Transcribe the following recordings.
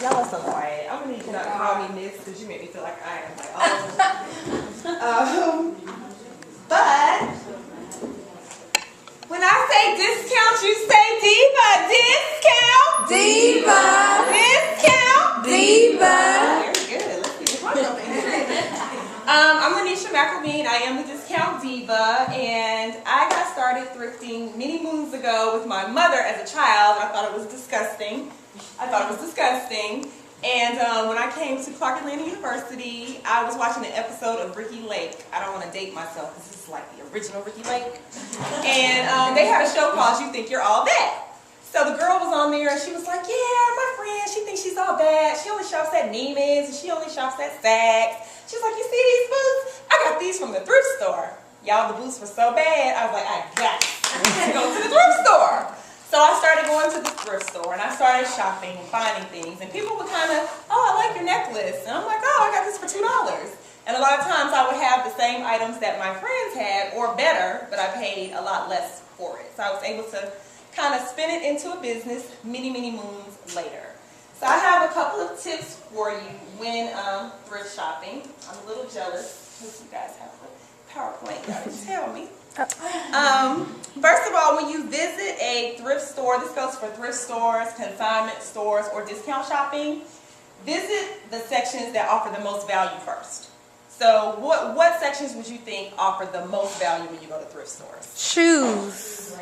Y'all are so quiet. I'm gonna need you not to call me miss because you make me feel like I am like all but when I say discount, you say diva. Discount. Diva. Discount. Diva. Very good. Let's get it right over here. I'm Lynesha McElveen. I am the discount diva, and I got started thrifting many moons ago with my mother as a child. I thought it was disgusting. And when I came to Clark Atlanta University, I was watching an episode of Ricky Lake. I don't want to date myself because this is like the original Ricky Lake. And they had a show called You Think You're All That. So the girl was on there and she was like, yeah, my friend, she thinks she's all bad. She only shops at Neiman's and she only shops at Saks. She was like, you see these boots? I got these from the thrift store. Y'all, the boots were so bad. I was like, I got to go to the thrift store. So I started going to the thrift store and I started shopping and finding things. And people would kind of, oh, I like your necklace. And I'm like, oh, I got this for $2. And a lot of times I would have the same items that my friends had or better, but I paid a lot less for it. So I was able to kind of spin it into a business many, many moons later. So I have a couple of tips for you when thrift shopping. I'm a little jealous because you guys have the PowerPoint. You gotta tell me. First of all, when you visit a thrift store, this goes for thrift stores, consignment stores, or discount shopping, visit the sections that offer the most value first. So what sections would you think offer the most value when you go to thrift stores? Shoes.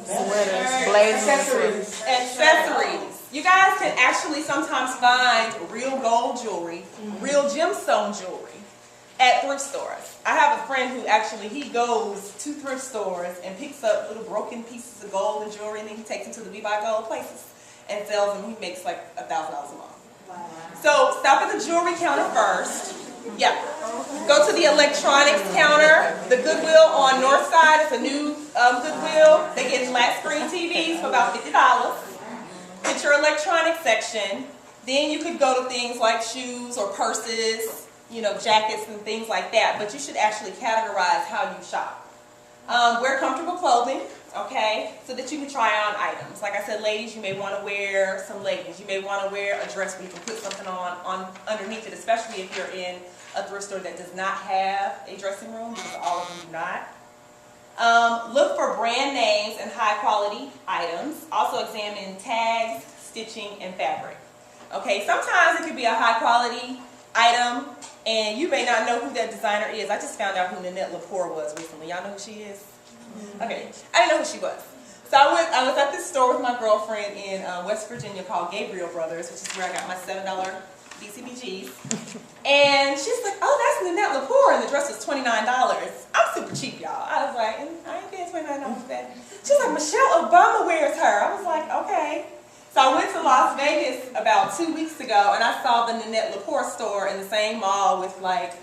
Sweaters, blazers, accessories. You guys can actually sometimes find real gold jewelry, real gemstone jewelry at thrift stores. I have a friend who actually, he goes to thrift stores and picks up little broken pieces of gold and jewelry, and then he takes them to the We Buy Gold places and sells them. He makes like $1,000 a month. Wow. So stop at the jewelry counter first. Yeah. Go to the electronics counter. The Goodwill on North Side is a new Goodwill. They get flat screen TVs for about $50. Get your electronics section. Then you could go to things like shoes or purses, you know, jackets and things like that. But you should actually categorize how you shop. Wear comfortable clothing, okay, so that you can try on items. Like I said, ladies, you may want to wear some leggings. You may want to wear a dress where you can put something on underneath it, especially if you're in a thrift store that does not have a dressing room, because all of them do not. Look for brand names and high quality items. Also examine tags, stitching, and fabric. Okay, sometimes it could be a high quality item and you may not know who that designer is. I just found out who Nanette Lepore was recently. Y'all know who she is? Okay, I didn't know who she was. So I was at this store with my girlfriend in West Virginia called Gabriel Brothers, which is where I got my $7 BCBGs. And she's like, oh, that's Nanette Lepore, and the dress was $29. I'm super cheap, y'all. I was like, I ain't paying $29 for that. She's like, Michelle Obama wears her. I was like, okay. So I went to Las Vegas about 2 weeks ago, and I saw the Nanette Lepore store in the same mall with like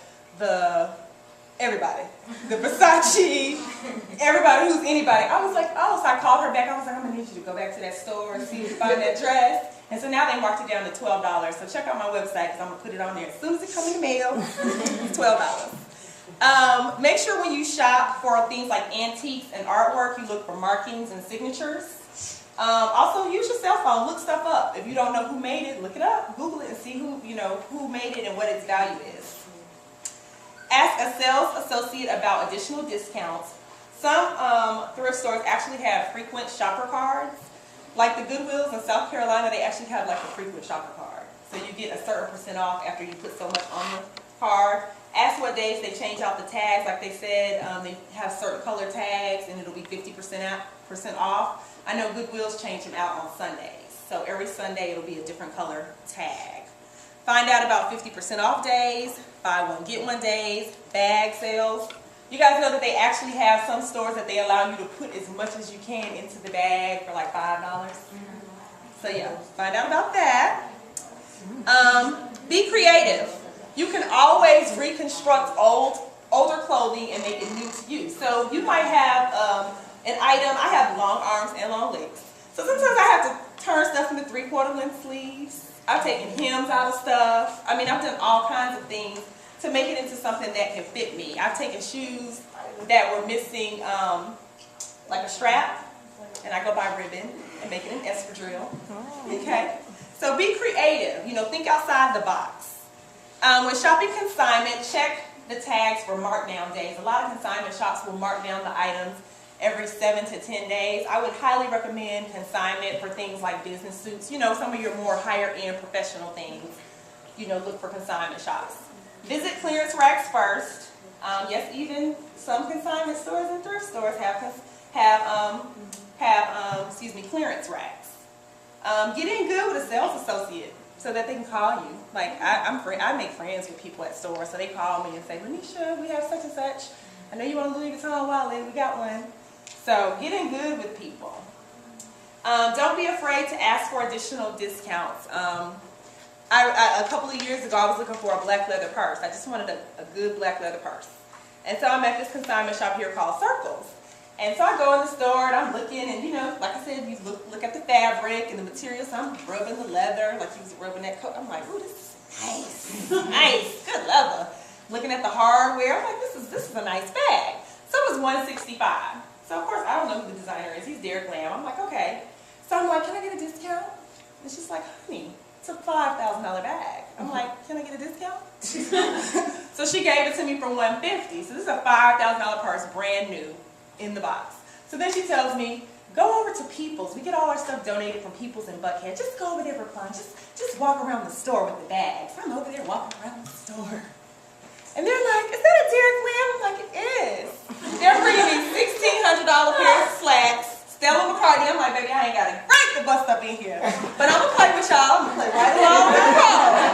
everybody, the Versace, everybody who's anybody. I was like, oh, so I called her back. I was like, I'm gonna need you to go back to that store and see if you find that dress. And so now they marked it down to $12. So check out my website because I'm gonna put it on there as soon as it comes in the mail. It's $12. Make sure when you shop for things like antiques and artwork, you look for markings and signatures. Also, use your cell phone. Look stuff up. If you don't know who made it, look it up. Google it and see who made it and what its value is. Ask a sales associate about additional discounts. Some thrift stores actually have frequent shopper cards. Like the Goodwills in South Carolina, they actually have like a frequent shopper card. So you get a certain % off after you put so much on the card. Ask what days they change out the tags. Like they said, they have certain color tags and it'll be 50% off. I know Goodwills change them out on Sundays. So every Sunday it'll be a different color tag. Find out about 50% off days, buy one, get one days, bag sales. You guys know that they actually have some stores that they allow you to put as much as you can into the bag for like $5. So yeah, find out about that. Be creative. You can always reconstruct older clothing and make it new to you. So you might have an item. I have long arms and long legs. So sometimes I have to turn stuff into 3/4 length sleeves. I've taken hems out of stuff. I mean, I've done all kinds of things to make it into something that can fit me. I've taken shoes that were missing like a strap, and I go buy ribbon and make it an espadrille. Okay? So be creative, think outside the box. When shopping consignment, check the tags for markdown days. A lot of consignment shops will mark down the items every 7 to 10 days. I would highly recommend consignment for things like business suits. Some of your more higher end professional things, look for consignment shops. Visit clearance racks first. Yes, even some consignment stores and thrift stores have clearance racks. Get in good with a sales associate so that they can call you. Like I make friends with people at stores, so they call me and say, Lynesha, we have such and such. I know you want a Louis Vuitton wallet, we got one. So get in good with people. Don't be afraid to ask for additional discounts. A couple of years ago, I was looking for a black leather purse. I just wanted a good black leather purse. And so I'm at this consignment shop here called Circles. And so I go in the store and I'm looking and, like I said, you look at the fabric and the material. So I'm rubbing the leather, like he was rubbing that coat. I'm like, ooh, this is nice. Nice, good leather. Looking at the hardware, I'm like, this is a nice bag. So it was $165. So of course, I don't know who the designer is. He's Derek Lamb. I'm like, okay. So I'm like, can I get a discount? And she's like, honey, it's a $5,000 bag. I'm like, can I get a discount? So she gave it to me for $150. So this is a $5,000 purse, brand new, in the box. So then she tells me, go over to People's. We get all our stuff donated from People's in Buckhead. Just go over there for fun. Just walk around the store with the bags. I'm over there walking around the store. And they're like, is that a Derek Lamb? I'm like, it is. They're bringing me $1,600 pair of slacks. Stella McCartney. I'm like, baby, I ain't got a break to bust up in here. But I'm going to play with y'all. I'm going to play right along with the road.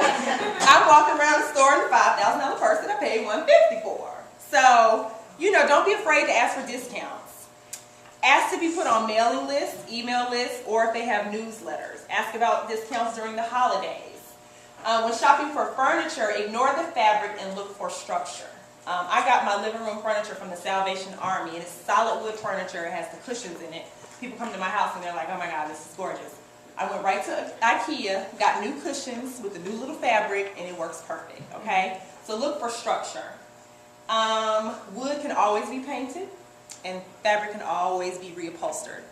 I'm walking around the store in the $5,000 purse that I paid $150 for. So, don't be afraid to ask for discounts. Ask to be put on mailing lists, email lists, or if they have newsletters. Ask about discounts during the holidays. When shopping for furniture, ignore the fabric and look for structure. I got my living room furniture from the Salvation Army, and it's solid wood furniture. It has the cushions in it. People come to my house and they're like, oh my God, this is gorgeous. I went right to IKEA, got new cushions with the new little fabric, and it works perfect, okay? So look for structure. Wood can always be painted, and fabric can always be reupholstered.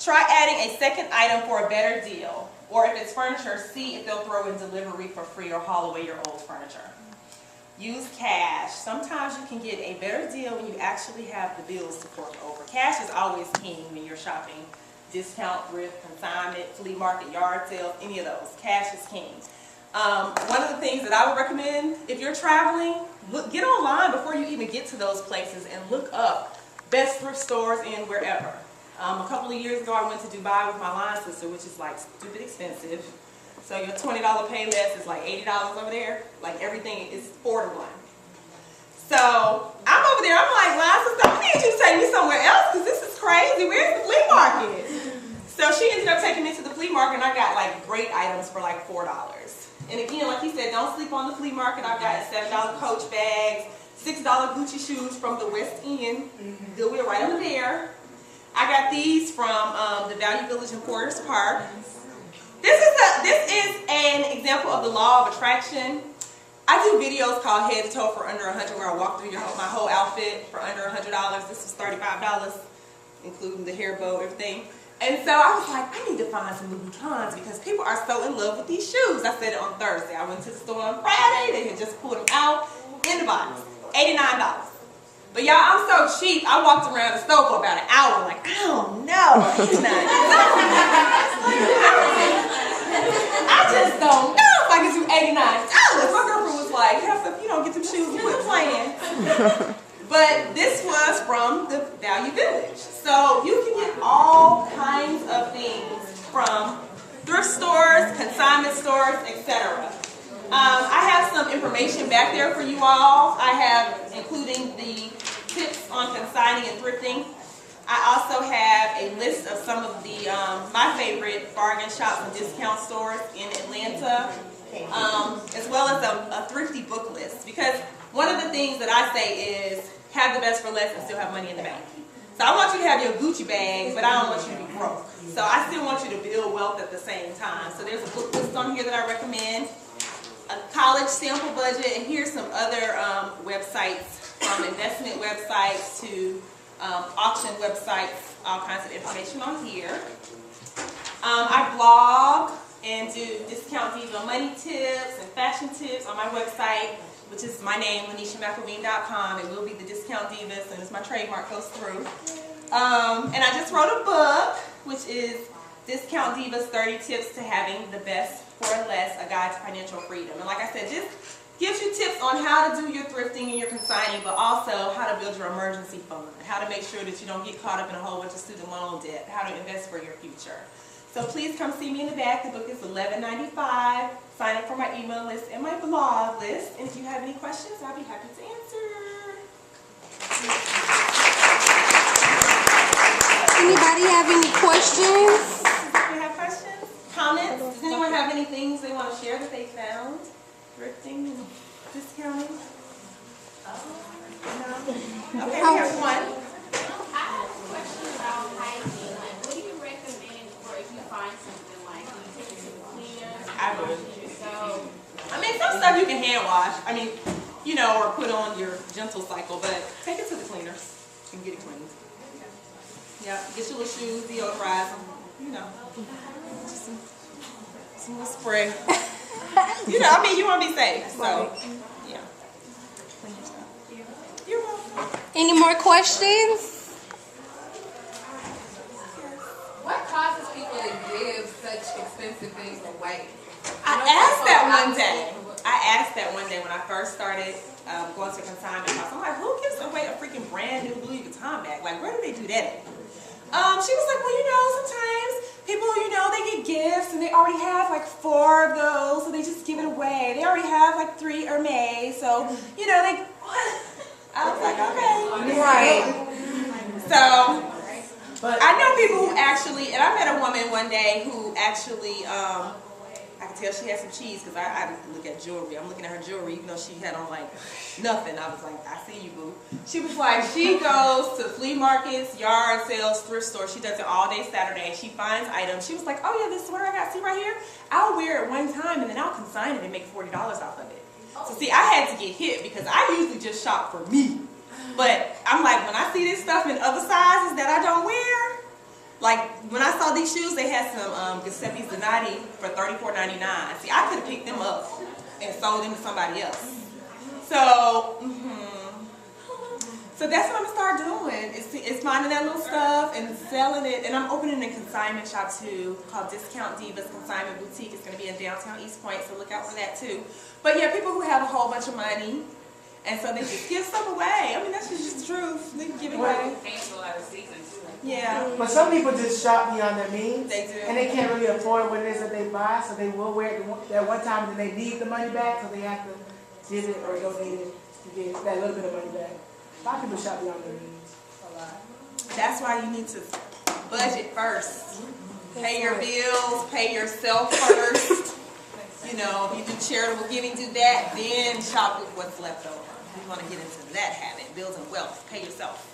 Try adding a second item for a better deal. Or if it's furniture, see if they'll throw in delivery for free or haul away your old furniture. Use cash. Sometimes you can get a better deal when you actually have the bills to fork over. Cash is always king when you're shopping. Discount, thrift, consignment, flea market, yard sales, any of those. Cash is king. One of the things that I would recommend if you're traveling, get online before you even get to those places and look up best thrift stores in wherever. A couple of years ago, I went to Dubai with my line sister, which is like stupid expensive. So your $20 pay less is like $80 over there. Like everything is 4 to 1. So I'm over there. I'm like, line sister, I need you to take me somewhere else because this is crazy. Where's the flea market? So she ended up taking me to the flea market, and I got like great items for like $4. And again, like he said, don't sleep on the flea market. I've got $7 Coach bags, $6 Gucci shoes from the West End. Goodwill right over there. I got these from the Value Village in Porter's Park. This is an example of the law of attraction. I do videos called Head to Toe for under $100, where I walk through my whole outfit for under $100. This was $35, including the hair bow, everything. And so I was like, I need to find some Louis Vuittons because people are so in love with these shoes. I said it on Thursday. I went to the store on Friday. They had just pulled them out in the box. $89. But y'all, I'm so cheap. I walked around the store for about an hour like, I don't know. I just don't know if I can do $89. My girlfriend was like, if you don't get them shoes, you quit playing. But this was from the Value Village. So you can get all kinds of things from thrift stores, consignment stores, etc. I have some information back there for you all. I have, including the tips on consigning and thrifting. I also have a list of some of the my favorite bargain shops and discount stores in Atlanta, as well as a thrifty book list. Because one of the things that I say is have the best for less and still have money in the bank. So I want you to have your Gucci bags, but I don't want you to be broke. So I still want you to build wealth at the same time. So there's a book list on here that I recommend. A college sample budget, and here's some other websites, from investment websites to auction websites, all kinds of information on here. I blog and do money tips and fashion tips on my website, which is my name, LyneshaMcElveen.com. It will be the Discount Divas, and it's my trademark goes through. And I just wrote a book, which is Discount Divas 30 Tips to Having the Best for Less, A Guide to Financial Freedom. And like I said, this gives you tips on how to do your thrifting and your consigning, but also how to build your emergency fund, how to make sure that you don't get caught up in a whole bunch of student loan debt, how to invest for your future. So please come see me in the back. The book is $11.95. Sign up for my email list and my blog list. And if you have any questions, I'll be happy to answer. Anybody have any questions? Do you have questions? Comments? Does anyone have any things they want to share that they found? Thrifting and discounting? No? Okay, we have one. I have a question about hygiene. Like, what do you recommend for if you find something like you take it to the cleaner? I would. So, I mean, some stuff you can hand wash. I mean, you know, or put on your gentle cycle, but take it to the cleaners and get it cleaned. Yeah, get your little shoes, deodorize them, you know. Just some little spray. You know, I mean, you want to be safe, so, yeah. Clean your stuff. You're welcome. Any more questions? What causes people to give such expensive things away? I asked that one day when I first started going to consignment shops. I'm like, who gives away a freaking brand new Louis Vuitton bag? Like, where do they do that at? She was like, well, you know, sometimes people, you know, they get gifts and they already have like 4 of those, so they just give it away. They already have like 3 Hermes, so, you know, they, I was like, okay. Right. So, I know people who actually, and I met a woman one day who actually, I could tell she had some cheese because I look at jewelry. I'm looking at her jewelry, even though she had on like nothing. I was like, I see you, boo. She was like, she goes to flea markets, yard sales, thrift stores. She does it all day Saturday, and she finds items. She was like, oh yeah, this sweater I got, see right here? I'll wear it one time, and then I'll consign it and make $40 off of it. So see, I had to get hit because I usually just shop for me. But I'm like, when I see this stuff in other sizes that I don't wear, like when I saw these shoes, they had some Giuseppe Zanotti for $34.99. See, I could have picked them up and sold them to somebody else. So, so that's what I'm gonna start doing. It's finding that little stuff and selling it. And I'm opening a consignment shop too, called Discount Divas Consignment Boutique. It's gonna be in downtown East Point, so look out for that too. But yeah, people who have a whole bunch of money, and so they just give stuff away. I mean, that's just the truth. They give it away. cancel out of season too. Yeah. But some people just shop beyond their means. They do. And they can't really afford what it is that they buy, so they will wear it at one time, and then they need the money back, so they have to give it or donate it to get that little bit of money back. A lot of people shop beyond their means. A lot. That's why you need to budget first. Pay your bills, pay yourself first. You know, if you do charitable giving, do that, then shop with what's left over. You want to get into that habit, building wealth, pay yourself.